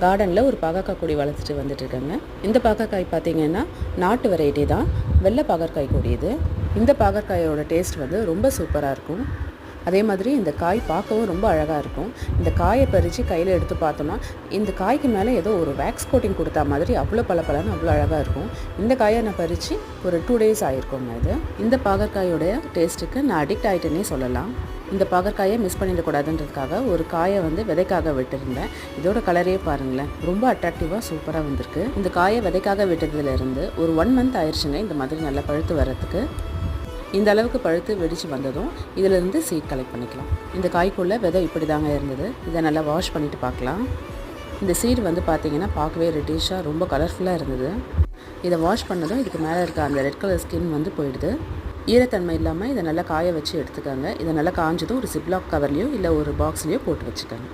கார்டனில் ஒரு பாகற்காய் கொடி வளர்த்துட்டு வந்துட்டுருக்கேங்க. இந்த பாகற்காய் பார்த்திங்கன்னா நாட்டு வெரைட்டி தான், வெள்ளை பாகற்காய் கொடி இது. இந்த பாகற்காயோட டேஸ்ட் வந்து ரொம்ப சூப்பராக இருக்கும். அதே மாதிரி இந்த காய் பார்க்கவும் ரொம்ப அழகாக இருக்கும். இந்த காயை பறித்து கையில் எடுத்து பார்த்தோன்னா இந்த காய்க்கு மேலே ஏதோ ஒரு வேக்ஸ் கோட்டிங் கொடுத்தா மாதிரி அவ்வளோ பளபளன்னு அவ்வளோ அழகாக இருக்கும். இந்த காயை நான் பறித்து ஒரு 2 days ஆகிருக்கோங்க. இது இந்த பாகற்காயோடைய டேஸ்ட்டுக்கு நான் அடிக்ட் ஆகிட்டேன்னே சொல்லலாம். இந்த பாகற்காயை மிஸ் பண்ணிடக்கூடாதுன்றதுக்காக ஒரு காயை வந்து விதைக்காக விட்டுருந்தேன். இதோட கலரே பாருங்களேன், ரொம்ப அட்ராக்டிவாக சூப்பராக வந்திருக்கு. இந்த காயை விதைக்காக விட்டதுலேருந்து ஒரு 1 month ஆயிடுச்சுங்க இந்த மாதிரி நல்லா பழுத்து வர்றதுக்கு. இந்த அளவுக்கு பழுத்து வெடித்து வந்ததும் இதிலிருந்து சீட் கலெக்ட் பண்ணிக்கலாம். இந்த காய்க்குள்ளே விதை இப்படி தாங்க இருந்தது. இதை நல்லா வாஷ் பண்ணிவிட்டு பார்க்கலாம். இந்த சீடு வந்து பார்த்திங்கன்னா பார்க்கவே ரெட்டிஷாக ரொம்ப கலர்ஃபுல்லாக இருந்தது. இதை வாஷ் பண்ணதும் இதுக்கு மேலே இருக்க அந்த ரெட் கலர் ஸ்கின் வந்து போயிடுது. ஈரத்தன்மை இல்லாமல் இதை நல்லா காய வச்சு எடுத்துக்கோங்க. இதை நல்லா காஞ்சதும் ஒரு சிப்லாக் கவர்லேயோ இல்லை ஒரு பாக்ஸ்லேயோ போட்டு வச்சுக்கோங்க.